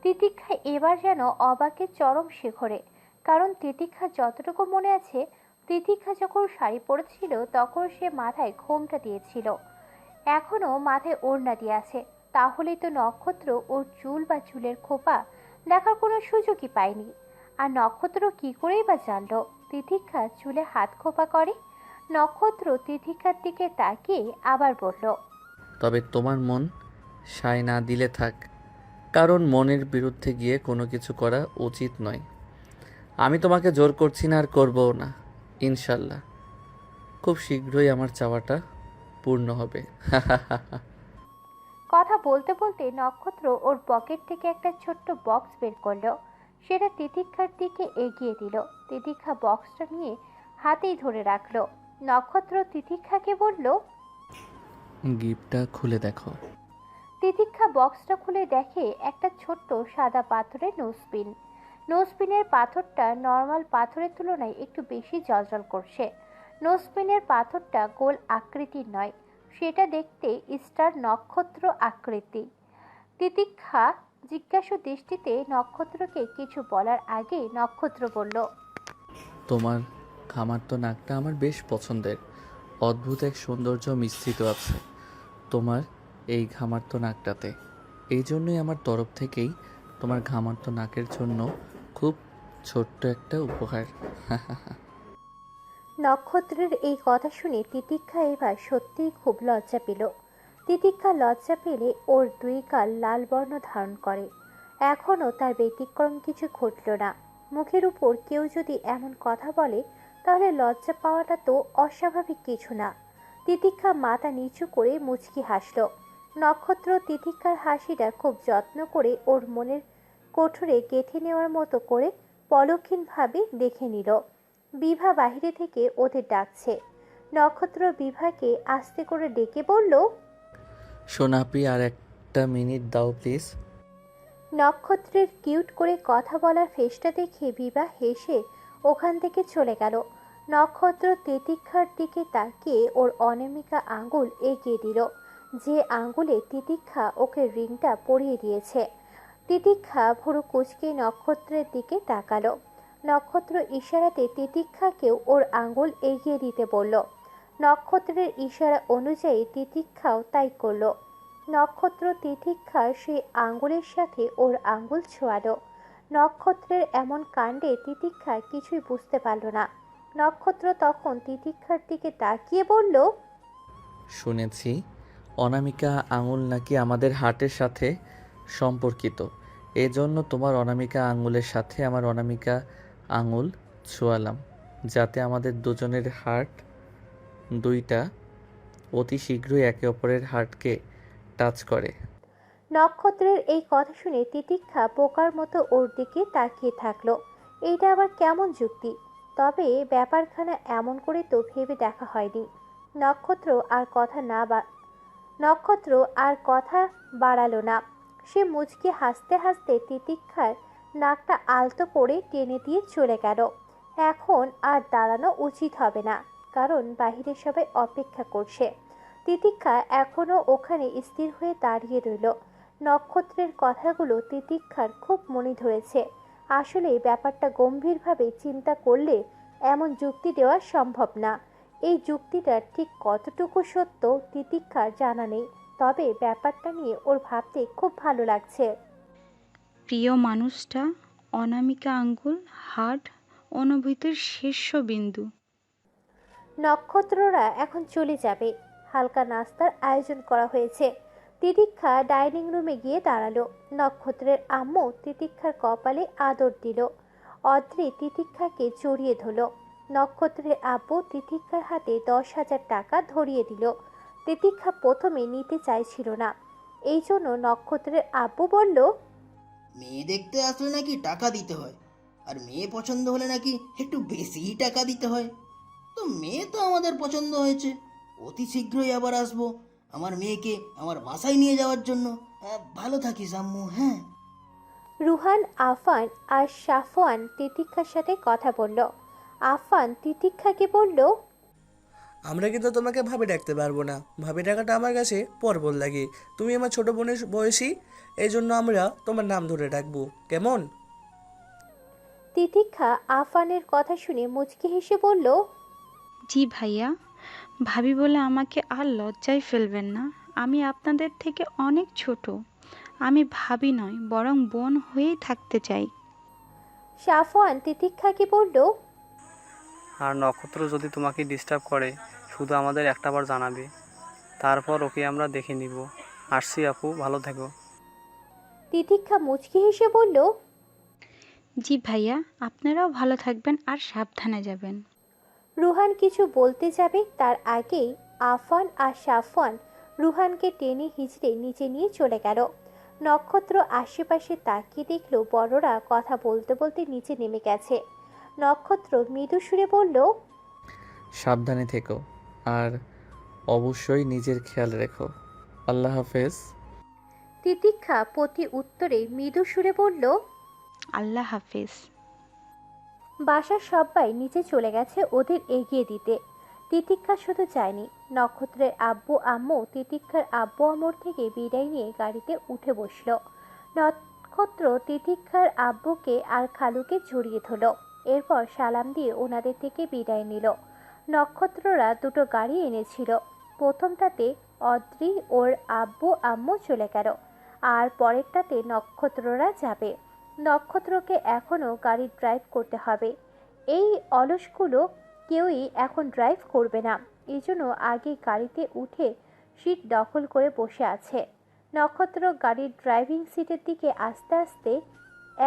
তিতিক্ষা এবার যেন অবাকের চরম শিখরে। কারণ তিতিক্ষা যতটুকু মনে আছে, তিতিক্ষা যখন শাড়ি পরেছিল তখন সে মাথায় ঘোমটা দিয়েছিল, এখনো মাথায় ওড়না দিয়ে আছে। তাহলেই তো নক্ষত্র ওর চুল বা চুলের খোপা দেখার কোনো সুযোগই পায়নি। আর নক্ষত্র কি করেই বা জানলো তিতিক্ষা চুলে হাত খোপা করে? নক্ষত্র তিতিক্ষার দিকে তাকিয়ে আবার বলল, তবে তোমার মন সায় না দিলে থাক, কারণ মনের বিরুদ্ধে গিয়ে কোনো কিছু করা উচিত নয়। আমি তোমাকে জোর করছি না আর করবও না। ইনশাল্লাহ খুব শীঘ্রই আমার চাওয়াটা পূর্ণ হবে। কথা বলতে বলতে নক্ষত্র ওর পকেট থেকে একটা ছোট্ট বক্স বের করলো। সেটা তিতিক্ষার দিকে এগিয়ে দিল। তিতিক্ষা বক্সটা নিয়ে হাতেই ধরে রাখলো। নক্ষত্র তিতিক্ষাকে বলল, গিফটটা খুলে দেখো। তিতিক্ষা বক্সটা খুলে দেখে একটা ছোট্ট সাদা পাথরের নোজপিন। নোজপিনের পাথরটা নর্মাল পাথরের তুলনায় একটু বেশি জ্বলজ্বল করছে। নোজপিনের পাথরটা গোল আকৃতির নয়, সেটা দেখতে স্টার নক্ষত্র আকৃতি। তিতিক্ষা জিজ্ঞাসু দৃষ্টিতে নক্ষত্রকে কিছু বলার আগে নক্ষত্র বলল, তোমার খামার তো নাকটা আমার বেশ পছন্দের। অদ্ভুত এক সৌন্দর্য মিশ্রিত আছে তোমার এই ঘামার্ত নাকটাতে। এই জন্যই আমার তরফ থেকেই তোমার ঘামার্ত নাকের জন্য খুব ছোট্ট একটা উপহার। নক্ষত্রের এই কথা শুনে তিতিক্ষা এবার সত্যিই খুব লজ্জা পেল। তিতিক্ষা লজ্জা পেলে ওর দুই গাল লাল বর্ণ ধারণ করে। এখনও তার ব্যতিক্রম কিছু ঘটল না। মুখের উপর কেউ যদি এমন কথা বলে তাহলে লজ্জা পাওয়াটা তো অস্বাভাবিক কিছু না। তিতিক্ষা মাথা নিচু করে মুচকি হাসল। নক্ষত্র তিতিক্ষার হাসিটা খুব যত্ন করে ওর মনের কোঠরে গেঁথে নেওয়ার মতো করে পলক্ষীনভাবে দেখে নিল। বিভা বাহিরে থেকে ওদের ডাকছে। নক্ষত্র বিভাকে আস্তে করে ডেকে বলল, সোনাপি, আর একটা মিনিট দাও প্লিজ। নক্ষত্রের কিউট করে কথা বলার ফেসটা দেখে বিভা হেসে ওখান থেকে চলে গেল। নক্ষত্র তিতিক্ষার দিকে তাকিয়ে ওর অনামিকা আঙ্গুল এগিয়ে দিল, যে আঙ্গুলে তিতিক্ষা ওকে রিংটা পরিয়ে দিয়েছে। তিতিক্ষা ভুরু কুঁচকে নক্ষত্রের দিকে তাকালো। নক্ষত্র ইশারাতে তিতিক্ষাকেও ওর আঙ্গুল এগিয়ে দিতে বলল। নক্ষত্রের ইশারা অনুযায়ী তিতিক্ষাও তাই করলো। নক্ষত্র তিতিক্ষার সেই আঙ্গুলের সাথে ওর আঙ্গুল ছোঁয়ালো। নক্ষত্রের এমন কাণ্ডে তিতিক্ষা কিছুই বুঝতে পারল না। নক্ষত্র তখন তিতিক্ষার দিকে তাকিয়ে বলল, শুনেছি অনামিকা আঙুল নাকি আমাদের হার্টের সাথে সম্পর্কিত। এজন্য তোমার অনামিকা আঙুলের সাথে আমার অনামিকা আঙুল ছোঁয়ালাম, যাতে আমাদের দুজনের হার্ট দুইটা অতি শীঘ্রই একে অপরের হার্টকে টাচ করে। নক্ষত্রের এই কথা শুনে তিতিক্ষা বোকার মতো ওর দিকে তাকিয়ে থাকলো। এইটা আবার কেমন যুক্তি? তবে ব্যাপারখানা এমন করে তো ভেবে দেখা হয়নি। নক্ষত্র আর কথা না বা নক্ষত্র আর কথা বাড়ালো না। সে মুচকি হাসতে হাসতে তিতিক্ষার নাকটা আলতো করে টেনে দিয়ে চলে গেল। এখন আর দাঁড়ানো উচিত হবে না, কারণ বাহিরে সবাই অপেক্ষা করছে। তিতিক্ষা এখনো ওখানে স্থির হয়ে দাঁড়িয়ে রইল। নক্ষত্রের কথাগুলো তিতিক্ষার খুব মনে ধরেছে। আসলে ব্যাপারটা গম্ভীরভাবে চিন্তা করলে এমন যুক্তি দেওয়া সম্ভব না। এই যুক্তিটা ঠিক কতটুকু সত্য তিতিক্ষার জানা নেই, তবে ব্যাপারটা নিয়ে ওর ভাবতে খুব ভালো লাগছে। প্রিয় মানুষটা, অনামিকা আঙ্গুল, হার্ট অনুভূতির শীর্ষবিন্দু। নক্ষত্ররা এখন চলে যাবে। হালকা নাস্তার আয়োজন করা হয়েছে। তিতিক্ষা ডাইনিং রুমে গিয়ে দাঁড়ালো। নক্ষত্রের আম্মু তিতিক্ষার কপালে আদর দিল। অদ্রি তিতিক্ষাকে জড়িয়ে ধরল। নক্ষত্রের আব্বু তিতিক্ষার হাতে 10,000 টাকা ধরিয়ে দিল। তিতিক্ষা প্রথমে নিতে চাইছিল না, এই জন্য নক্ষত্রের আব্বু বলল, মেয়ে দেখতে আসলে নাকি টাকা দিতে হয়, আর মেয়ে পছন্দ হলে নাকি একটু বেশিই টাকা দিতে হয়। তো মেয়ে তো আমাদের পছন্দ হয়েছে, অতি শীঘ্রই আবার আসবো আমার মেয়েকে আমার বাসায় নিয়ে যাওয়ার জন্য। ভালো থাকিস আম্মু, হ্যাঁ। রুহান, আফান আর সাফওয়ান তিতিক্ষার সাথে কথা বলল। আফান তিতিক্ষাকে বলল, আমরা কিন্তু তোমাকে ভাবি ডাকতে পারবো না, ভাবি ডাকাটা আমার কাছে পর্বত লাগে। তুমি আমার ছোট বোনের বয়সী, এই জন্য আমরা তোমার নাম ধরে ডাকবো, কেমন? তিতিক্ষা আফানের কথা শুনে মুচকি হেসে বলল, জি ভাইয়া, ভাবি বলে আমাকে আর লজ্জায় ফেলবেন না। আমি আপনাদের থেকে অনেক ছোট। আমি ভাবি নয়, বরং বোন হয়েই থাকতে চাই। সাফওয়ান তিতিক্ষাকে বলল, আর নক্ষত্র যদি তোমাকে ডিস্টার্ব করে শুধু আমাদের একটাবার জানাবে, তারপর ওকে আমরা দেখে নিব। আসছি আপু, ভালো থেকো। তিতিক্ষা মুচকি হেসে বলল, জি ভাইয়া, আপনারাও ভালো থাকবেন আর সাবধানে যাবেন। রুহান কিছু বলতে যাবে তার আগেই আফান আর সাফওয়ান রুহানকে টেনে হিঁচড়ে নিচে নিয়ে চলে গেল। নক্ষত্র আশেপাশে তাকিয়ে দেখলো বড়রা কথা বলতে বলতে নিচে নেমে গেছে। নক্ষত্র মৃদু সুরে বলল, সাবধানে থেকো আর অবশ্যই নিজের খেয়াল রেখো। আল্লাহ হাফেজ। তিতিক্ষা প্রতি উত্তরে মৃদু সুরে বলল, আল্লাহ হাফেজ। বাসার সবাই নিচে চলে গেছে ওদের এগিয়ে দিতে। তিতিক্ষা শুধু যায়নি, নক্ষত্রের আব্বু আম্মু তিতিক্ষার আব্বু আম্মুর থেকে বিদায় নিয়ে গাড়িতে উঠে বসলো। নক্ষত্র তিতিক্ষার আব্বুকে আর খালুকে জড়িয়ে ধরল, এরপর সালাম দিয়ে ওনাদের থেকে বিদায় নিল। নক্ষত্ররা দুটো গাড়ি এনেছিল, প্রথমটাতে অদ্রি ওর আব্বু আম্মু চলে গেল, আর পরেরটাতে নক্ষত্ররা যাবে। নক্ষত্রকে এখনও গাড়ি ড্রাইভ করতে হবে। এই অলসগুলো কেউই এখন ড্রাইভ করবে না, এই জন্য আগে গাড়িতে উঠে সিট দখল করে বসে আছে। নক্ষত্র গাড়ির ড্রাইভিং সিটের দিকে আস্তে আস্তে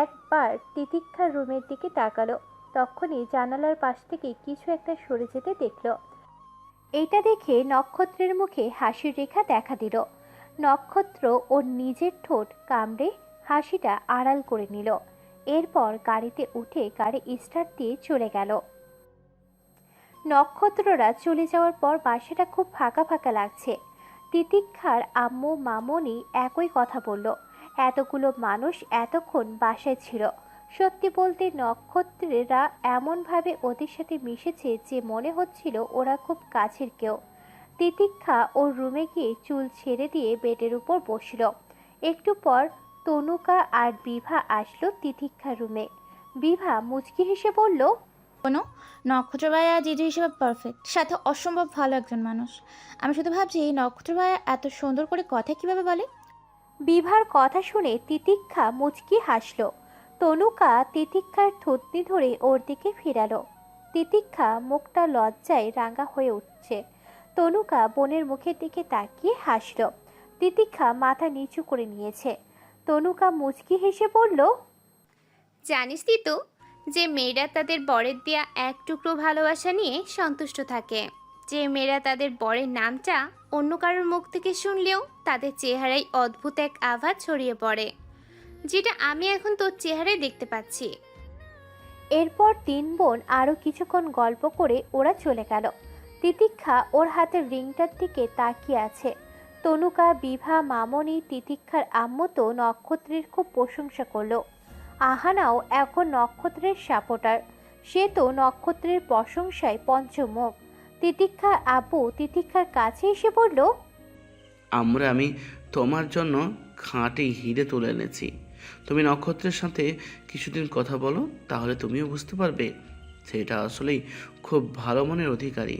একবার তিতিক্ষার রুমের দিকে তাকালো, তখনই জানালার পাশ থেকে কিছু একটা সরে যেতে দেখলো। এইটা দেখে নক্ষত্রের মুখে হাসির রেখা দেখা দিল। নক্ষত্র ওর নিজের ঠোঁট কামড়ে হাসিটা আড়াল করে নিল, এরপর গাড়িতে উঠে গাড়ি স্টার্ট দিয়ে চলে গেল। নক্ষত্ররা চলে যাওয়ার পর বাসাটা খুব ফাঁকা ফাঁকা লাগছে। তিতিক্ষার আম্মু মামনি একই কথা বলল, এতগুলো মানুষ এতক্ষণ বাসায় ছিল। সত্যি বলতে নক্ষত্রেরা এমনভাবে ওদের সাথে মিশেছে যে মনে হচ্ছিল ওরা খুব কাছের কেউ। তিতিক্ষা ওর রুমে গিয়ে চুল ছেড়ে দিয়ে বেডের উপর বসল। একটু পর তনুকা আর বিভা আসলো তিতিক্ষার রুমে। বিভা মুচকি হেসে বলল, কোনো নক্ষত্র ভাইয়া জিজু হিসেবে পারফেক্ট, সাথে অসম্ভব ভালো একজন মানুষ। আমি শুধু ভাবছি এই নক্ষত্র ভাইয়া এত সুন্দর করে কথা কিভাবে বলে। বিভার কথা শুনে তিতিক্ষা মুচকি হাসল। তনুকা তিতিক্ষার থুতনি ধরে ওর দিকে ফিরালো। তিতিক্ষা মুখটা লজ্জায় রাঙা হয়ে উঠছে। তনুকা বোনের মুখের দিকে তাকিয়ে হাসল। তিতিক্ষা মাথা নিচু করে নিয়েছে। তনুকা মুচকি হেসে বলল, জানিস তো যে মেয়েরা তাদের বরের দেয়া এক টুকরো ভালোবাসা নিয়ে সন্তুষ্ট থাকে, যে মেয়েরা তাদের বরের নামটা অন্য কারোর মুখ থেকে শুনলেও তাদের চেহারায় অদ্ভুত এক আভা ছড়িয়ে পড়ে, যেটা আমি এখন তোর চেহারায় দেখতে পাচ্ছি। এরপর তিন বোন আরও কিছুক্ষণ গল্প করে ওরা চলে গেল। তিতিক্ষা ওর হাতের রিংটার দিকে তাকিয়ে আছে। তনুকা, বিভা, মামনি, তিতিক্ষার আম্মু তো নক্ষত্রের খুব প্রশংসা করলো। আহানাও এখন নক্ষত্রের সাপোর্টার, সে তো নক্ষত্রের প্রশংসায় পঞ্চমুখ। তিতিক্ষার আব্বু তিতিক্ষার কাছে এসে বলল, আমি তোমার জন্য খাঁটি হিরে তুলে এনেছি। তুমি নক্ষত্রের সাথে কিছুদিন কথা বলো, তাহলে তুমিও বুঝতে পারবে সেটা আসলেই খুব ভালো মনের অধিকারী।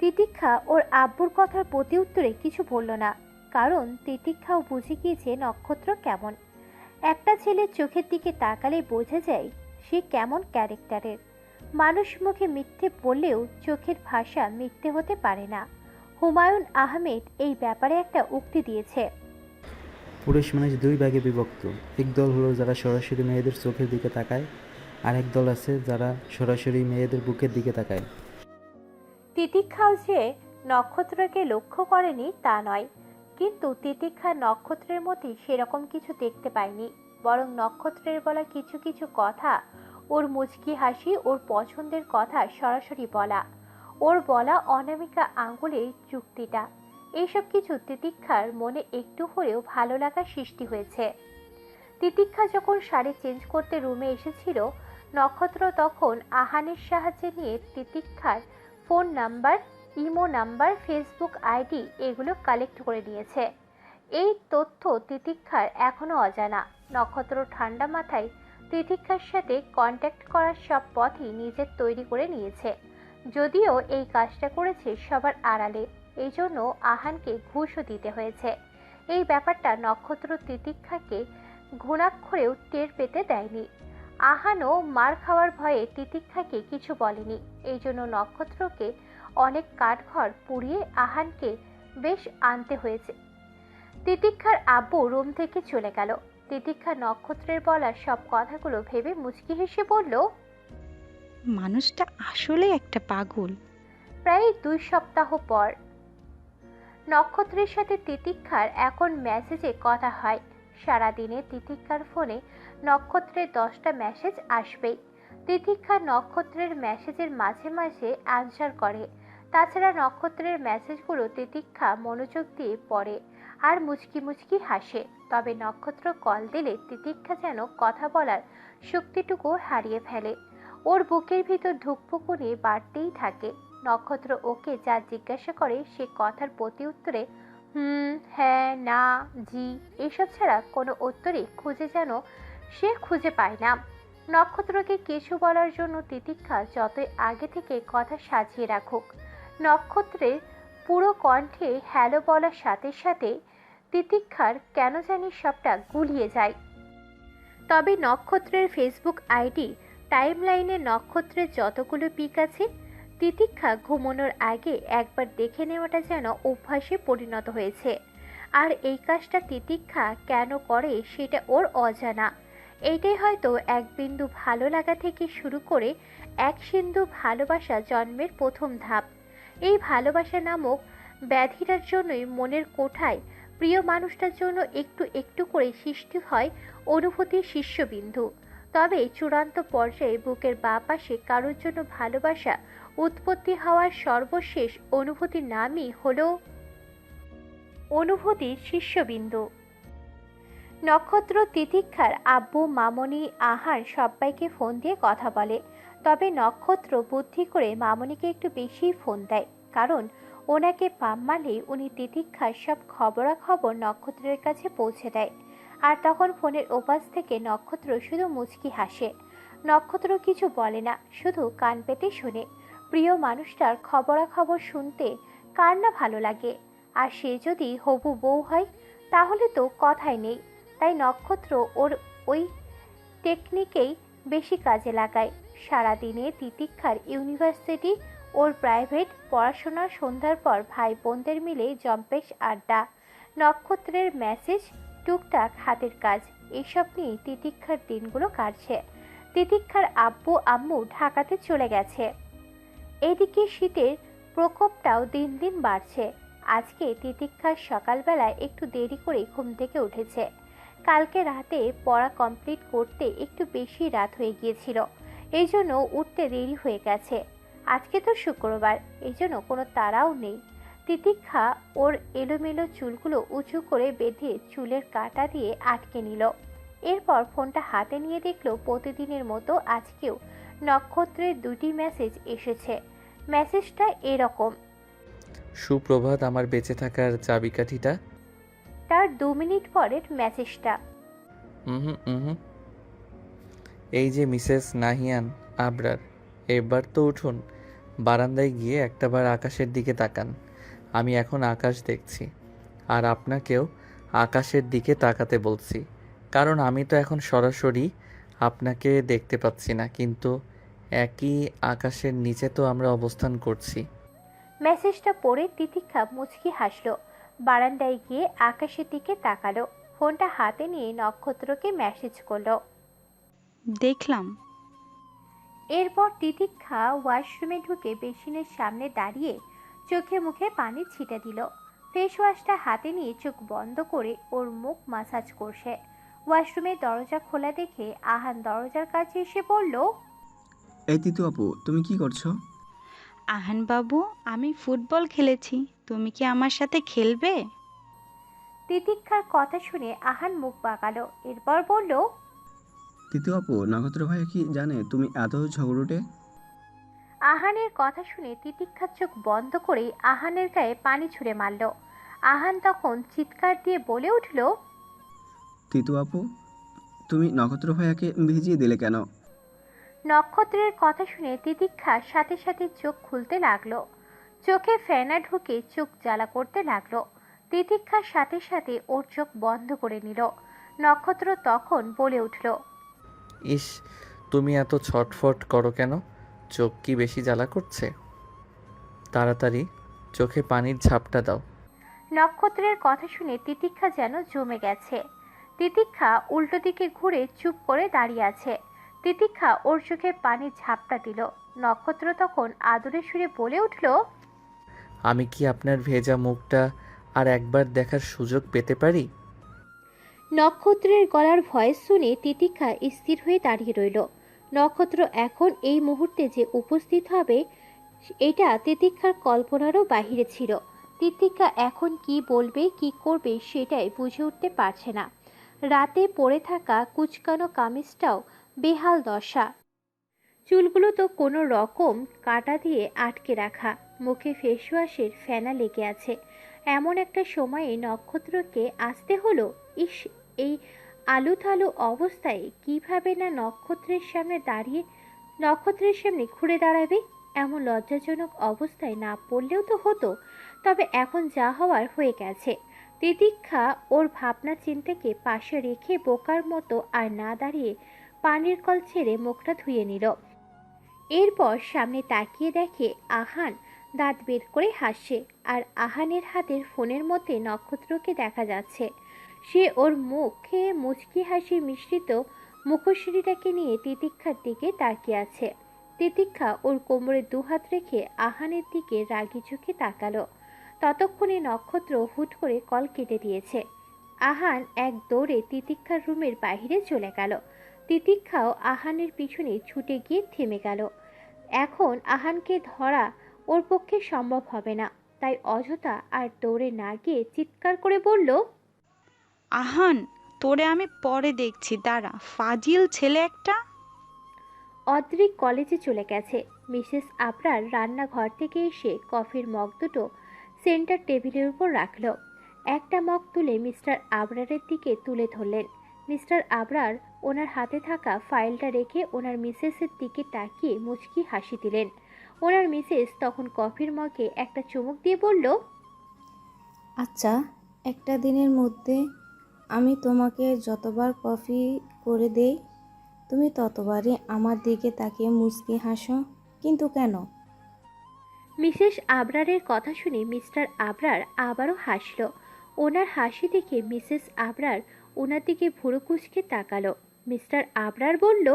তিতিক্ষা ওর আব্বুর কথার প্রতি উত্তরে কিছু বলল না, কারণ তিতিক্ষাও বুঝে গিয়েছে নক্ষত্র কেমন। একটা ছেলের চোখের দিকে তাকালে বোঝা যায় সে কেমন ক্যারেক্টারের। মানুষ মুখে মিথ্যে বললেও চোখের ভাষা মিথ্যে হতে পারে না। হুমায়ুন আহমেদ এই ব্যাপারে একটা উক্তি দিয়েছে, পুরুষ মানুষ দুই ভাগে বিভক্ত। এক দল হলো যারা সরাসরি মেয়েদের চোখের দিকে তাকায়, আর এক দল আছে যারা সরাসরি মেয়েদের বুকের দিকে তাকায়। তিতিক্ষাও যে নক্ষত্রকে লক্ষ্য করেনি তা নয়, কিন্তু তিতিক্ষা নক্ষত্রের মধ্যে সেরকম কিছু দেখতে পায়নি, বরং নক্ষত্রের বলা কিছু কিছু কথা, ওর মুচকি হাসি, ওর পছন্দের কথা সরাসরি বলা, ওর বলা অনামিকা আঙ্গুলের চুক্তিটা, এইসব কিছু তিতিক্ষার মনে একটু হলেও ভালো লাগা সৃষ্টি হয়েছে। তিতিক্ষা যখন শাড়ি চেঞ্জ করতে রুমে এসেছিল, নক্ষত্র তখন আহানের সাহায্যে নিয়ে তিতিক্ষার phone number, imo number, Facebook ID এগুলো কালেক্ট করে নিয়েছে। এই তথ্য তিতিক্ষার এখনো অজানা। নক্ষত্র ঠান্ডা মাথায় তিতিক্ষার সাথে কন্ট্যাক্ট করার সব পথই নিজের তৈরি করে নিয়েছে। যদিও এই কাজটা করেছে সবার আড়ালে, এই জন্য আহানকে ঘুষও দিতে হয়েছে। এই ব্যাপারটা নক্ষত্র তিতিক্ষাকে ঘুণাক্ষরেও টের পেতে দেয়নি। আহানও মার খাওয়ার ভয়ে তিতিক্ষাকে কিছু বলেনি। এই জন্য নক্ষত্রকে অনেক কাঠখড় পুড়িয়ে আহানকে বেশ আনতে হয়েছে। তিতিক্ষার আব্বু রুম থেকে চলে গেল। তিতিক্ষা নক্ষত্রের বলা সব কথাগুলো ভেবে মুচকি হেসে বলল, মানুষটা আসলে একটা পাগল। প্রায় 2 সপ্তাহ পর নক্ষত্রের সাথে তিতিক্ষার এখন মেসেজে কথা হয়। সারাদিনে তিতিক্ষার ফোনে নক্ষত্রের 10টা মেসেজ আসবেই। তিতিক্ষা নক্ষত্রের মেসেজের মাঝে মাঝে আনসার করে। তাছাড়া নক্ষত্রের মেসেজগুলো তিতিক্ষা মনোযোগ দিয়ে পড়ে আর মুচকি মুচকি হাসে। তবে নক্ষত্র কল দিলে তিতিক্ষা যেন কথা বলার শক্তিটুকু হারিয়ে ফেলে। ওর বুকের ভিতর ধুকপুকুনি বাড়তেই থাকে। নক্ষত্র ওকে যা জিজ্ঞাসা করে সে কথার প্রতি উত্তরে হ্যাঁ, না, জি এসব ছাড়া কোনো উত্তরই সে খুঁজে পায় না। নক্ষত্রকে কিছু বলার জন্য তিতিক্ষা যতই আগে থেকে কথা সাজিয়ে রাখুক, নক্ষত্রের পুরো কণ্ঠে হ্যালো বলার সাথে সাথে তিতিক্ষার কেন জানি সবটা গুলিয়ে যায়। তবে নক্ষত্রের ফেসবুক আইডি টাইমলাইনে নক্ষত্রের যতগুলো পিক আছে, তিতিক্ষা ঘুমানোর আগে একবার দেখে নেওয়াটা যেন অভ্যাসে পরিণত হয়েছে। আর এই কাজটা তিতিক্ষা কেন করে সেটা ওর অজানা। এইটাই হয়তো এক বিন্দু ভালো লাগা থেকে শুরু করে এক সিন্ধু ভালোবাসা জন্মের প্রথম ধাপ। এই ভালোবাসা নামক ব্যাধিটার জন্যই মনের কোঠায় প্রিয় মানুষটার জন্য একটু একটু করে সৃষ্টি হয় অনুভূতির শীর্ষবিন্দু। তবে চূড়ান্ত পর্যায়ে বুকের বাঁ পাশে কারোর জন্য ভালোবাসা উৎপত্তি হওয়ার সর্বশেষ অনুভূতির নামই হলো অনুভূতির শীর্ষবিন্দু। নক্ষত্র তিতিক্ষার আব্বু, মামনি, আহার সবাইকে ফোন দিয়ে কথা বলে। তবে নক্ষত্র বুদ্ধি করে মামনিকে একটু বেশিই ফোন দেয়, কারণ ওনাকে পাম মারলেই উনি তিতিক্ষার সব খবরাখবর নক্ষত্রের কাছে পৌঁছে দেয়। আর তখন ফোনের ওপাশ থেকে নক্ষত্র শুধু মুচকি হাসে। নক্ষত্র কিছু বলে না, শুধু কান পেতে শোনে। প্রিয় মানুষটার খবরাখবর শুনতে কার না ভালো লাগে, আর সে যদি হবু বউ হয় তাহলে তো কথাই নেই। তাই নক্ষত্র ওর ওই টেকনিকেই বেশি কাজে লাগায়। সারাদিনে তিতিক্ষার ইউনিভার্সিটি, ওর প্রাইভেট পড়াশোনার, সন্ধ্যার পর ভাই বোনদের মিলে জম্পেশ আড্ডা, নক্ষত্রের মেসেজ, টুকটাক হাতের কাজ, এসব নিয়ে তিতিক্ষার দিনগুলো কাটছে। তিতিক্ষার আব্বু আম্মু ঢাকাতে চলে গেছে। এদিকে শীতের প্রকোপটাও দিন দিন বাড়ছে। আজকে তিতিক্ষার সকালবেলায় একটু দেরি করে ঘুম থেকে উঠেছে। কালকে রাতে পড়া কমপ্লিট করতে একটু বেশি রাত হয়ে গিয়েছিল, এই জন্য উঠতে দেরি হয়ে গেছে। আজকে তো শুক্রবার, এই জন্য কোনো তাড়াও নেই। তিতিক্ষা ওর এলোমেলো চুলগুলো উঁচু করে বেঁধে চুলের কাঁটা দিয়ে আটকে নিল। এরপর ফোনটা হাতে নিয়ে দেখলো প্রতিদিনের মতো আজকেও নক্ষত্রের 2টি মেসেজ এসেছে। মেসেজটা এরকম, সুপ্রভাত, আমার বেঁচে থাকার চাবিকাঠিটা। তার 2 মিনিট পরের মেসেজটা, এই যে মিসেস নাহিয়ান আবরার, এবার তো উঠুন, বারান্দায় গিয়ে একটাবার আকাশের দিকে তাকান। আমি এখন আকাশ দেখছি, আর আপনাকেও আকাশের দিকে তাকাতে বলছি, কারণ আমি তো এখন সরাসরি আপনাকে দেখতে পাচ্ছি না, কিন্তু একই আকাশের নিচে তো আমরা অবস্থান করছি। মেসেজটা পড়ে তিতিক্ষা মুচকি হাসলো। বারান্দায় গিয়ে আকাশের দিকে তাকালো। ফোনটা হাতে নিয়ে নক্ষত্রকে মেসেজ করলো। দেখলাম। এরপর তিতিক্ষা ওয়াশরুমে ঢুকে বেসিনের সামনে দাঁড়িয়ে চোখে মুখে পানি ছিটে দিল। ফেস ওয়াশটা হাতে নিয়ে চোখ বন্ধ করে ওর মুখ মাসাজ করছে। ওয়াশরুমের দরজা খোলা দেখে আহান দরজার কাছে এসে বলল, এই তিতু আপু, তুমি কি করছো? আহান বাবু, আমি ফুটবল খেলেছি, তুমি কি আমার সাথে খেলবে? তিতিক্ষার কথা শুনে আহান মুখ বাঁকালো। এরপর বলল, তিতু আপু, নক্ষত্র ভাই কি জানে তুমি এত ঝগড়ুটে? আহানের কথা শুনে তিতিক্ষার চোখ বন্ধ করে আহানের গায়ে পানি ছুঁড়ে মারল। আহান তখন চিৎকার দিয়ে বলে উঠল, তিতু আপু, তুমি নক্ষত্র ভাইয়াকে ভিজিয়ে দিলে কেন? নক্ষত্রের কথা শুনে তিতিক্ষা সাথে সাথে চোখ খুলতে লাগলো। চোখে ফেনা ঢুকে চোখ জ্বালা করতে লাগলো। তিতিক্ষার সাথে সাথে ওর চোখ বন্ধ করে নিল। নক্ষত্র তখন বলে উঠল, ইস, তুমি এত ছটফট করো কেন? চোখ কি বেশি জ্বালা করছে? তাড়াতাড়ি চোখে পানির ঝাপটা দাও। নক্ষত্রের কথা শুনে তিতিক্ষা যেন জমে গেছে। তিতিক্ষা উল্টো দিকে ঘুরে চুপ করে দাঁড়িয়ে আছে। তিতিক্ষা ওর চোখে পানির ঝাপটা দিল। নক্ষত্র তখন আদরে সুরে বলে উঠল, আমি কি আপনার ভেজা মুখটা আর একবার দেখার সুযোগ পেতে পারি? নক্ষত্রের গলার ভয়েস শুনে তিতিক্ষা স্থির হয়ে দাঁড়িয়ে রইল। নক্ষত্র এখন এই মুহূর্তে যে উপস্থিত হবে এটা তিতিক্ষার কল্পনারও বাহিরে ছিল। তিতিক্ষা এখন কি বলবে কি করবে সেটাই বুঝে উঠতে পারছে না। রাতে পরে থাকা কুচকানো কামিজটাও বেহাল দশা। চুলগুলো তো কোনো রকম কাটা দিয়ে আটকে রাখা। মুখে ফেস ওয়াশের ফেনা লেগে আছে। এমন একটা সময়ে নক্ষত্রকে আসতে হলো। ইস, এই আলুথালু অবস্থায় কিভাবে না নক্ষত্রের সামনে ঘুরে দাঁড়াবে। এমন লজ্জাজনক অবস্থায় না পড়লেও তো হতো। তবে এখন যা হওয়ার হয়ে গেছে। তিতিক্ষা ওর ভাবনা চিন্তাকে পাশে রেখে বোকার মতো আর না দাঁড়িয়ে পানির কল ছেড়ে মুখটা ধুয়ে নিল। এরপর সামনে তাকিয়ে দেখে আহান দাঁত বের করে হাসছে। আর আহানের হাতের ফোনের মধ্যে নক্ষত্রকে দেখা যাচ্ছে। সে ওর মুখে মুচকি হাসি মিশ্রিত মুখশ্রীটাকে নিয়ে তিতিক্ষার দিকে তাকিয়ে আছে। তিতিক্ষা ওর কোমরে দুহাত রেখে আহানের দিকে রাগি চোখে তাকালো। ততক্ষণে নক্ষত্র হুট করে কল কেটে দিয়েছে। আহান এক দৌড়ে তিতিক্ষার রুমের বাইরে চলে গেল। তিতিক্ষাও আহানের পিছনে ছুটে গিয়ে থেমে গেল। এখন আহানকে ধরা ওর পক্ষে সম্ভব হবে না। তাই অযথা আর দৌড়ে না গিয়ে চিৎকার করে বলল, আহান, তোরে আমি পরে দেখছি, দাঁড়া, ফাজিল ছেলে একটা। অদ্রিক কলেজে চলে গেছে। মিসেস আবরার রান্নাঘর থেকে এসে কফির মগ দুটো সেন্টার টেবিলের উপর রাখল। একটা মগ তুলে মিস্টার আবরারের দিকে তুলে ধরলেন। মিস্টার আবরার ওনার হাতে থাকা ফাইলটা রেখে ওনার মিসেসের দিকে তাকিয়ে মুচকি হাসি দিলেন। ওনার মিসেস তখন কফির মগে একটা চুমুক দিয়ে বলল, আচ্ছা, একটা দিনের মধ্যে আমি তোমাকে যতবার কফি করে দেই তুমি ততবারই আমার দিকে তাকিয়ে মুচকি হাসো, কিন্তু কেন? মিসেস আবরারের কথা শুনে মিস্টার আবরার আবারও হাসল। ওনার হাসি দেখে মিসেস আবরার ওনার দিকে ভুরু কুঁচকে তাকালো। মিস্টার আবরার বলল,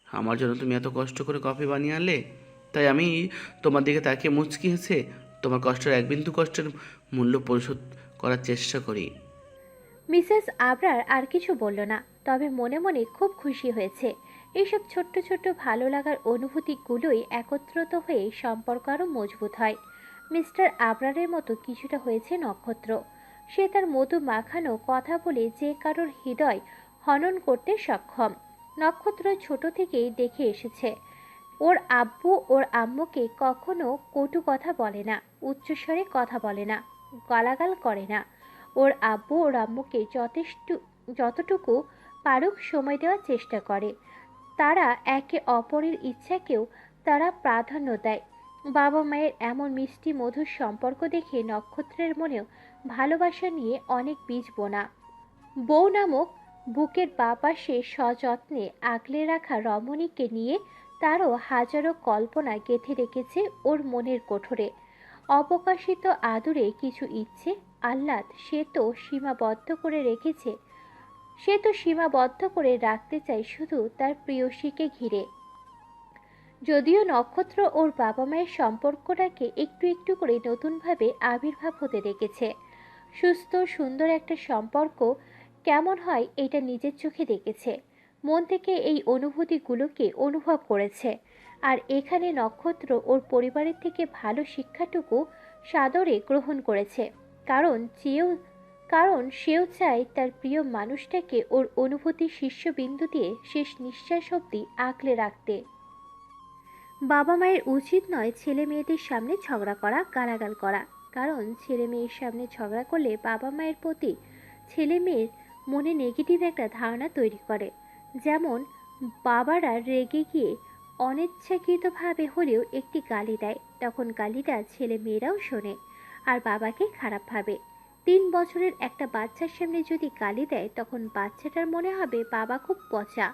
আমার জন্য তুমি এত কষ্ট করে কফি বানিয়ে আনলে, তাই আমি তোমার দিকে তাকিয়ে মুচকি হেসে তোমার কষ্টের এক বিন্দু কষ্টের মূল্য পরিশোধ করার চেষ্টা করি। মিসেস আবরার আর কিছু বলল না, তবে মনে মনে খুব খুশি হয়েছে। এইসব ছোট্ট ছোট্ট ভালো লাগার অনুভূতিগুলোই একত্রিত হয়ে সম্পর্ক আরও মজবুত হয়। মিস্টার আবরারের মতো কিছুটা হয়েছে নক্ষত্র। সে তার মধু মাখানো কথা বলে যে কারোর হৃদয় হনন করতে সক্ষম। নক্ষত্র ছোট থেকেই দেখে এসেছে ওর আব্বু ওর আম্মুকে কখনো কটু কথা বলে না, উচ্চস্বরে কথা বলে না, গালাগাল করে না। ওর আব্বু ওর আম্মুকে যতটুকু পারুক সময় দেওয়ার চেষ্টা করে। তারা একে অপরের ইচ্ছাকেও তারা প্রাধান্য দেয়। বাবা মায়ের এমন মিষ্টি মধুর সম্পর্ক দেখে নক্ষত্রের মনেও ভালোবাসা নিয়ে অনেক বীজ বোনা। বউ নামক বুকের বাঁ পাশে সযত্নে আগলে রাখা রমণীকে নিয়ে তারও হাজারো কল্পনা গেঁথে রেখেছে ওর মনের কোঠরে। অপ্রকাশিত আদুরে কিছু ইচ্ছে আহ্লাদ সে তো সীমাবদ্ধ করে রাখতে চায় শুধু তার প্রিয়সীকে ঘিরে। যদিও নক্ষত্র ওর বাবা মায়ের সম্পর্কটাকে একটু একটু করে নতুনভাবে আবির্ভাব হতে দেখেছে। সুস্থ সুন্দর একটা সম্পর্ক কেমন হয় এটা নিজের চোখে দেখেছে। মন থেকে এই অনুভূতিগুলোকে অনুভব করেছে। আর এখানে নক্ষত্র ওর পরিবারের থেকে ভালো শিক্ষাটুকু সাদরে গ্রহণ করেছে। কারণ সেও চায় তার প্রিয় মানুষটাকে ওর অনুভূতির শীর্ষবিন্দু দিয়ে শেষ নিঃশ্বাস অবধি আগলে রাখতে। বাবা মায়ের উচিত নয় ছেলে মেয়েদের সামনে ঝগড়া করা, গালাগাল করা, কারণ ছেলে মেয়ের সামনে ঝগড়া করলে বাবা মায়ের প্রতি ছেলে মেয়ের মনে নেগেটিভ একটা ধারণা তৈরি করে। যেমন বাবারা রেগে গিয়ে অনিচ্ছাকৃতভাবে হলেও একটি গালি দেয়, তখন গালিটা ছেলে মেয়েরাও শোনে আর বাবাকে খারাপ ভাবে। 3 বছরের একটা বাচ্চার সামনে যদি গালি দেয় তখন বাচ্চাটার মনে হবে বাবা খুব পচা,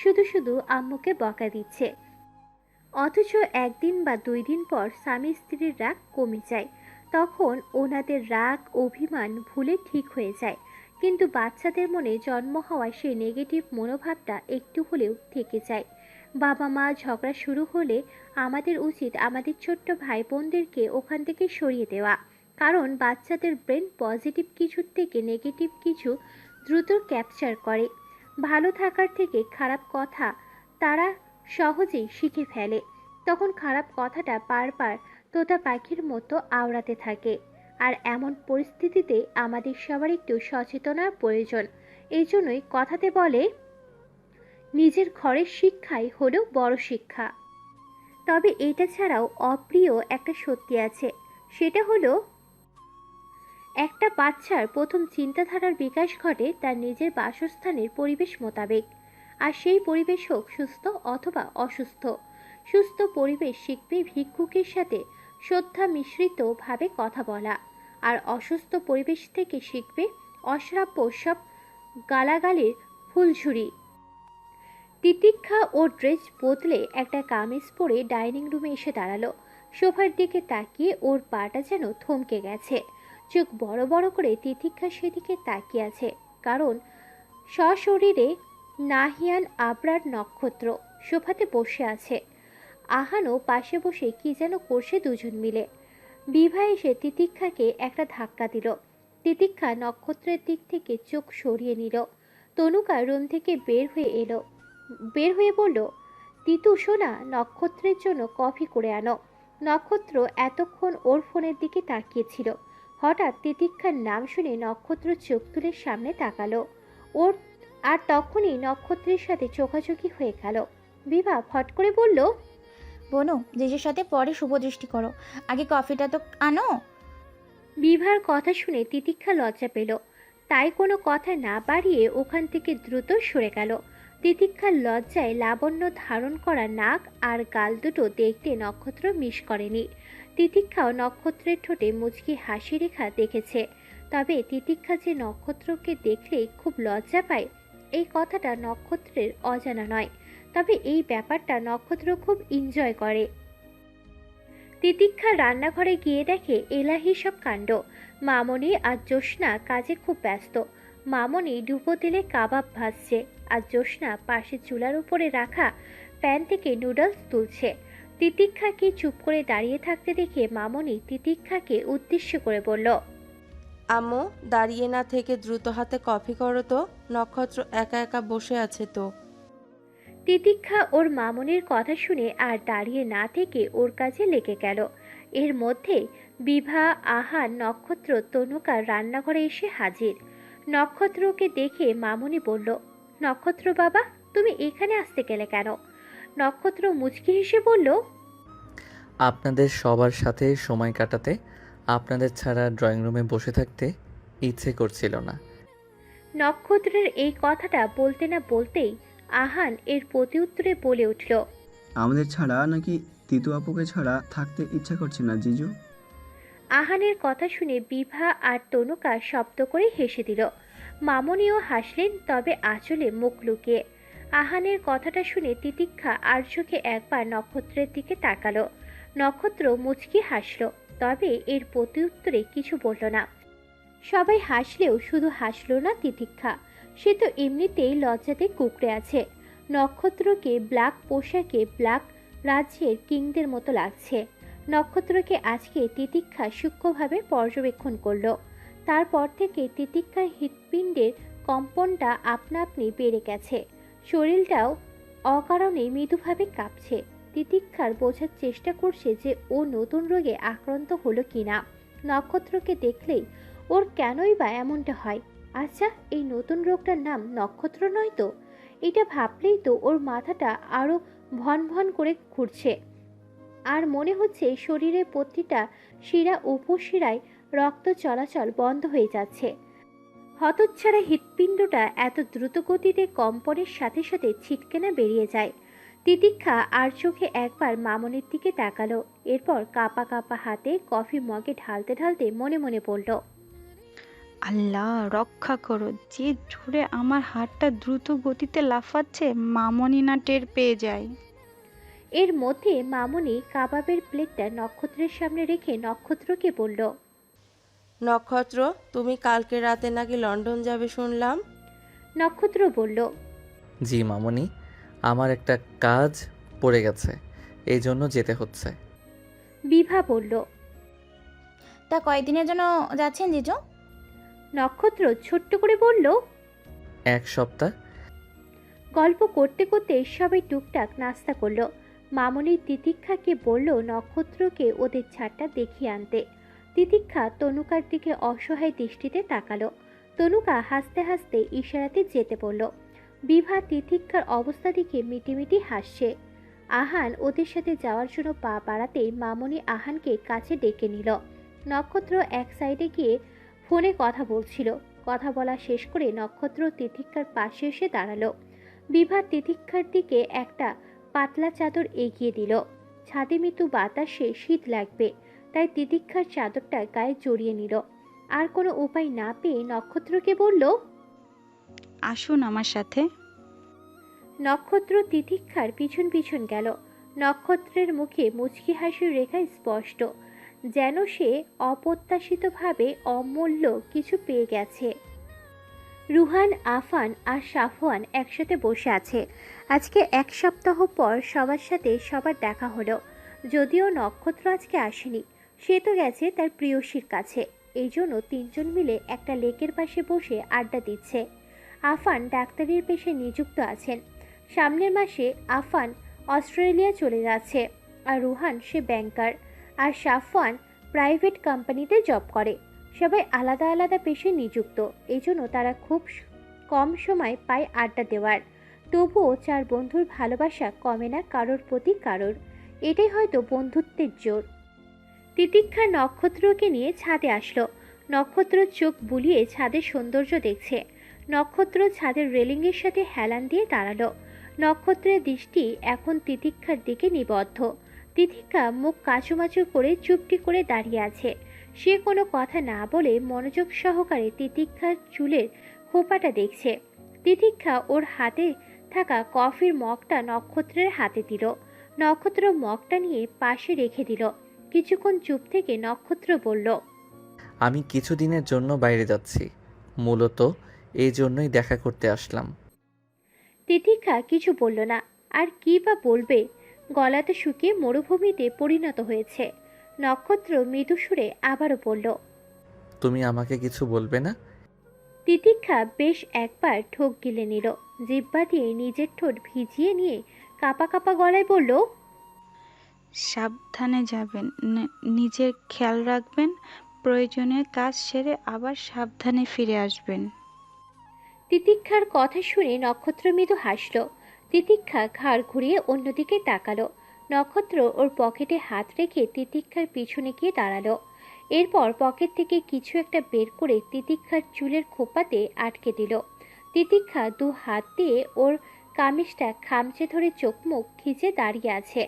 শুধু শুধু আম্মুকে বকা দিচ্ছে। অথচ 1 দিন বা 2 দিন পর স্বামী স্ত্রীর রাগ কমে যায়, তখন ওনাদের রাগ অভিমান ভুলে ঠিক হয়ে যায়। কিন্তু বাচ্চাদের মনে জন্ম হওয়া সেই নেগেটিভ মনোভাবটা একটু হলেও থেকে যায়। বাবা মা ঝগড়া শুরু হলে আমাদের উচিত আমাদের ছোট্ট ভাই বোনদেরকে ওখান থেকে সরিয়ে দেওয়া, কারণ বাচ্চাদের ব্রেন পজিটিভ কিছুর থেকে নেগেটিভ কিছু দ্রুত ক্যাপচার করে। ভালো থাকার থেকে খারাপ কথা তারা সহজেই শিখে ফেলে, তখন খারাপ কথাটা বারবার তোতা পাখির মতো আওড়াতে থাকে। আর এমন পরিস্থিতিতে আমাদের সবার একটু সচেতনার প্রয়োজন। এই জন্যই কথাতে বলে, নিজের ঘরের শিক্ষাই হলো বড় শিক্ষা। তবে এটা ছাড়াও অপ্রিয় একটা সত্যি আছে, সেটা হলো একটা বাচ্চার প্রথম চিন্তাধারার বিকাশ ঘটে তার নিজের বাসস্থানের পরিবেশ মোতাবেক। আর সেই পরিবেশ হোক সুস্থ অথবা অসুস্থ। সুস্থ পরিবেশ শিখবে ভিক্ষুকের সাথে শ্রদ্ধা মিশ্রিতভাবে কথা বলা, আর অসুস্থ পরিবেশ থেকে শিখবে অশ্রাব্য সব গালাগালির ফুলঝুরি। তিতিক্ষা ওর ড্রেস বদলে একটা কামিজ পরে ডাইনিং রুমে এসে দাঁড়ালো। সোফার দিকে তাকিয়ে ওর পাটা যেন থমকে গেছে। চোখ বড় বড় করে তিতিক্ষা সেদিকে তাকিয়ে আছে, কারণ সশরীরে নাহিয়ান আবরার নক্ষত্র সোফাতে বসে আছে। আহানও পাশে বসে কি যেন করছে দুজন মিলে। বিভা এসে তিতিক্ষাকে একটা ধাক্কা দিল। তিতিক্ষা নক্ষত্রের দিক থেকে চোখ সরিয়ে নিল। তনুকা রুম থেকে বের হয়ে বলল, তিতু সোনা, নক্ষত্রের জন্য কফি করে আনো। নক্ষত্র এতক্ষণ ওর ফোনের দিকে তাকিয়েছিল। হঠাৎ তিতিক্ষার নাম শুনে নক্ষত্র চোখ তুলে সামনে তাকালো ওর, আর তখনই নক্ষত্রের সাথে চোখাচোখি হয়ে গেল। বিভা ফট করে বলল, বনু, জেজের সাথে পরে শুভদৃষ্টি করো, আগে কফিটা তো আনো। বিভার কথা শুনে তিতিক্ষা লজ্জা পেল, তাই কোনো কথা না বাড়িয়ে ওখান থেকে দ্রুত সরে গেল। তিতিক্ষার লজ্জায় লাবণ্য ধারণ করা নাক আর গাল দুটো দেখতে নক্ষত্র মিস করেনি। তিতিক্ষাও নক্ষত্রের ঠোঁটে মুচকি হাসি রেখা দেখেছে। তবে তিতিক্ষা যে নক্ষত্রকে দেখলেই খুব লজ্জা পায়, এই কথাটা নক্ষত্রের অজানা নয়। তবে এই ব্যাপারটা নক্ষত্র খুব এনজয় করে। তিতিক্ষা রান্নাঘরে গিয়ে দেখে এলাহি সব কাণ্ড। মামনি আর জ্যোৎস্না কাজে খুব ব্যস্ত। মামনি ডুবো তেলে কাবাব ভাজছে, আর জ্যোৎস্না পাশে চুলার উপরে রাখা প্যান থেকে নুডলস তুলছে। তিতিক্ষাকে চুপ করে দাঁড়িয়ে থাকতে দেখে মামনি তিতিক্ষাকে উদ্দেশ্য করে বলল, আম্মু, দাঁড়িয়ে না থেকে দ্রুত হাতে কফি করো তো, নক্ষত্র একা একা বসে আছে তো। তিতিক্ষা ওর মামনির কথা শুনে আর দাঁড়িয়ে না থেকে ওর কাজে লেগে গেল। এর মধ্যে বিভা, আহান, নক্ষত্র, তনুকা রান্নাঘরে এসে হাজির। নক্ষত্রকে দেখে মামনি বলল, নক্ষত্র বাবা, তুমি এখানে আসতে গেলে কেন? নক্ষত্র মুচকি হেসে বলল, আপনাদের সবার সাথে সময় কাটাতে, আপনাদের ছাড়া ড্রয়িং রুমে বসে থাকতে ইচ্ছে করছিল না। নক্ষত্রের এই কথাটা বলতে না বলতেই আহান এর প্রতি উত্তরে বলে উঠল, আমাদের ছাড়া নাকি তিতু আপুকে ছাড়া থাকতে ইচ্ছা করছে না জিজু? আহানের কথা শুনে বিভা আর তনুকা শব্দ করে হেসে দিল। মামনিও হাসলেন, তবে আঁচলে মুখ লুকিয়ে। আহানের কথাটা শুনে তিতিক্ষা আর চোখে একবার নক্ষত্রের দিকে তাকালো। নক্ষত্র মুচকি হাসল, তবে এর প্রতি উত্তরে কিছু বলল না। সবাই হাসলেও শুধু হাসল না তিতিক্ষা, সে তো এমনিতেই লজ্জাতে কুঁকড়ে আছে। নক্ষত্রকে ব্ল্যাক পোশাকে ব্ল্যাক রাজ্যের কিংদের মতো লাগছে। নক্ষত্রকে আজকে তিতিক্ষা সূক্ষ্মভাবে পর্যবেক্ষণ করল। তারপর থেকে তিতিক্ষার হৃৎপিণ্ডের কম্পনটা আপনা আপনি বেড়ে গেছে, শরীরটাও অকারণে মৃদুভাবে কাঁপছে। তিতিক্ষার বোঝার চেষ্টা করছে যে ও নতুন রোগে আক্রান্ত হলো কিনা। নক্ষত্রকে দেখলেই ওর কেনই বা এমনটা হয়? আচ্ছা, এই নতুন রোগটার নাম নক্ষত্র নয় তো? এটা ভাবলেই তো ওর মাথাটা আরো ভন ভন করে ঘুরছে। আর মনে হচ্ছে শরীরের প্রতিটা শিরা উপশিরায় রক্ত চলাচল বন্ধ হয়ে যাচ্ছে। হতচ্ছাড়া হৃৎপিণ্ডটা এত দ্রুত গতিতে কম্পনের সাথে সাথে ছিটকে না বেরিয়ে যায়। তিতিক্ষা আর চোখে একবার মামনির দিকে তাকালো, এরপর কাঁপা কাঁপা হাতে কফি মগে ঢালতে ঢালতে মনে মনে বলল, আল্লাহ রক্ষা করো, যে জোরে আমার হাতটা দ্রুত গতিতে লাফাচ্ছে, মামনি না টের পেয়ে যায়। এর মধ্যে মামনি কাবাবের প্লেটটা নক্ষত্রের সামনে রেখে নক্ষত্রকে বলল, নক্ষত্র, তুমি কালকে রাতে নাকি লন্ডন যাবে শুনলাম। নক্ষত্র বলল, জি মামনি, আমার একটা কাজ পড়ে গেছে, এই জন্য যেতে হচ্ছে। বিভা বলল, তা কয়েকদিনের জন্য যাচ্ছেন জিজু? নক্ষত্র ছোট্ট করে বলল, 1 সপ্তাহ। গল্প করতে করতে সবাই টুকটাক নাস্তা করলো। মামনি তিতিক্ষাকে বলল নক্ষত্রকে ওদের ছাদটা দেখিয়ে আনতে। তিতিক্ষা তনুকার দিকে অসহায় দৃষ্টিতে তাকালো। তনুকা হাসতে হাসতে ইশারাতে যেতে বলল। বিভা তিতিক্ষার অবস্থা দেখে মিটিমিটি হাসছে। আহান ওদের সাথে যাওয়ার জন্য পা বাড়াতেই মামনি আহানকে কাছে ডেকে নিল। নক্ষত্র এক সাইডে গিয়ে ফোনে কথা বলছিল। কথা বলা শেষ করে নক্ষত্র তিতিক্ষার পাশে এসে দাঁড়ালো। বিভা তিতিক্ষার দিকে একটা পাতলা চাদর এগিয়ে দিল। ছাদে মৃদু বাতাসে শীত লাগবে, তাই তিতিক্ষার চাদরটা গায়ে জড়িয়ে নিল। আর কোনো উপায় না পেয়ে নক্ষত্রকে বলল, আসুন আমার সাথে। নক্ষত্র তিতিক্ষার পিছন পিছন গেল। নক্ষত্রের মুখে মুচকি হাসির রেখা স্পষ্ট, যেন সে অপ্রত্যাশিতভাবে অমূল্য কিছু পেয়ে গেছে। রুহান, আফান আর সাফওয়ান একসাথে বসে আছে। আজকে 1 সপ্তাহ পর সবার সাথে সবার দেখা হলো। যদিও নক্ষত্র আজকে আসেনি, সে তো গেছে তার প্রিয়সীর কাছে। এই জন্য 3 জন মিলে একটা লেকের পাশে বসে আড্ডা দিচ্ছে। আফান ডাক্তারির পেশায় নিযুক্ত আছেন। সামনের মাসে আফান অস্ট্রেলিয়া চলে যাচ্ছে। আর রুহান সে ব্যাংকার, আর সাফওয়ান প্রাইভেট কোম্পানিতে জব করে। সবাই আলাদা আলাদা পেশায় নিযুক্ত, এই জন্য তারা খুব কম সময় পায় আড্ডা দেওয়ার। তবুও 4 বন্ধুর ভালোবাসা কমে না কারোর প্রতি কারোর। এটাই হয়তো বন্ধুত্বের জোর। তিতিক্ষা নক্ষত্রকে নিয়ে ছাদে আসলো। নক্ষত্র চোখ বুলিয়ে ছাদের সৌন্দর্য দেখছে। নক্ষত্র ছাদের রেলিংয়ের সাথে হেলান দিয়ে দাঁড়ালো। নক্ষত্রের দৃষ্টি এখন তিতিক্ষার দিকে নিবদ্ধ। তিতিক্ষা মুখ কাচুমাচু করে চুপটি করে দাঁড়িয়ে আছে। সে কোনো কথা না বলে মনোযোগ সহকারে তিতিক্ষার চুলের খোপাটা দেখছে। তিতিক্ষা ওর হাতে থাকা কফির মগটা নক্ষত্রের হাতে দিল। নক্ষত্র মগটা নিয়ে পাশে রেখে দিল। কিছুক্ষণ চুপ থেকে নক্ষত্র বলল, আমি কিছুদিনের জন্য বাইরে যাচ্ছি, মূলত এই জন্যই দেখা করতে আসলাম। তিতিক্ষা কিছু বলল না। আর কি বা বলবে, গলাতে শুকিয়ে মরুভূমিতে পরিণত হয়েছে। নক্ষত্র মৃদু সুরে আবারও বলল, তুমি আমাকে কিছু বলবে না? তিতিক্ষা বেশ একবার ঠোক গিলে নিল। জিহ্বা দিয়ে নিজের ঠোঁট ভিজিয়ে নিয়ে কাঁপা কাঁপা গলায় বলল, সাবধানে যাবেন, নিজের খেয়াল রাখবেন, প্রয়োজনীয় কাজ সেরে আবার সাবধানে ফিরে আসবেন। তিতিক্ষার কথা শুনে নক্ষত্র মৃদু হাসল। তিতিক্ষা ঘাড় ঘুরিয়ে অন্যদিকে তাকালো। নক্ষত্র ওর পকেটে হাত রেখে তিতিক্ষার পিছনে গিয়ে দাঁড়ালো। এরপর পকেট থেকে কিছু একটা বের করে তিতিক্ষার চুলের খোপাতে আটকে দিল। তিতিক্ষা 2 হাত দিয়ে ওর কামিজটা খামচে ধরে চোখ মুখ খিচে দাঁড়িয়ে আছে।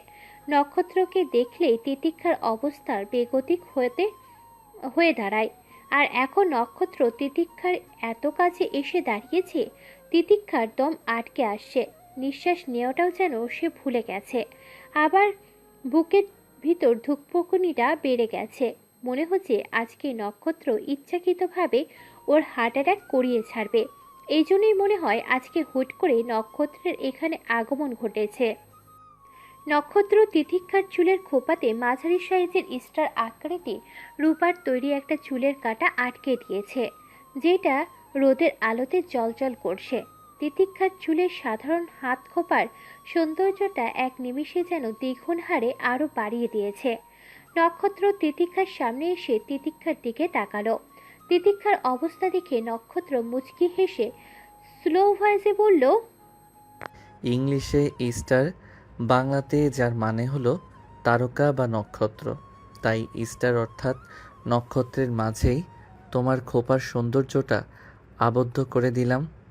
নক্ষত্রকে দেখলেই তিতিক্ষার অবস্থার বেগতিক হয়ে দাঁড়ায়। আর এখন নক্ষত্র তিতিক্ষার এত কাছে এসে দাঁড়িয়েছে, তিতিক্ষার দম আটকে আসছে। নিঃশ্বাস নেওয়াটাও যেন সে ভুলে গেছে। আবার বুকের ভিতর ধুকপুকুনিটা বেড়ে গেছে। মনে হচ্ছে আজকে নক্ষত্র ইচ্ছাকৃতভাবে ওর হার্ট অ্যাটাক করিয়ে ছাড়বে। এই জন্যই মনে হয় আজকে হুট করে নক্ষত্রের এখানে আগমন ঘটেছে। নক্ষত্র তিতিক্ষার চুলের খোপাতে মাঝারি সাইজের স্টার আকৃতি রূপার তৈরি একটা চুলের কাঁটা আটকে দিয়েছে, যেটা রোদের আলোতে জ্বলজ্বল করছে। তিতিক্ষার চুলের সাধারণ হাত খোপার সৌন্দর্যটা এক নিমিষে যেন দ্বিগুণ হারে আরও বাড়িয়ে দিয়েছে। নক্ষত্র তিতিক্ষার সামনে এসে তিতিক্ষার দিকে তাকালো। তিতিক্ষার অবস্থা দেখে নক্ষত্র মুচকি হেসে স্লো ভয়েসে বলল, ইংলিশে স্টার, বাংলাতে যার মানে হলো তারকা বা নক্ষত্র। তাই স্টার অর্থাৎ নক্ষত্রের মাঝেই তোমার খোপার সৌন্দর্যটা আবদ্ধ করে দিলাম।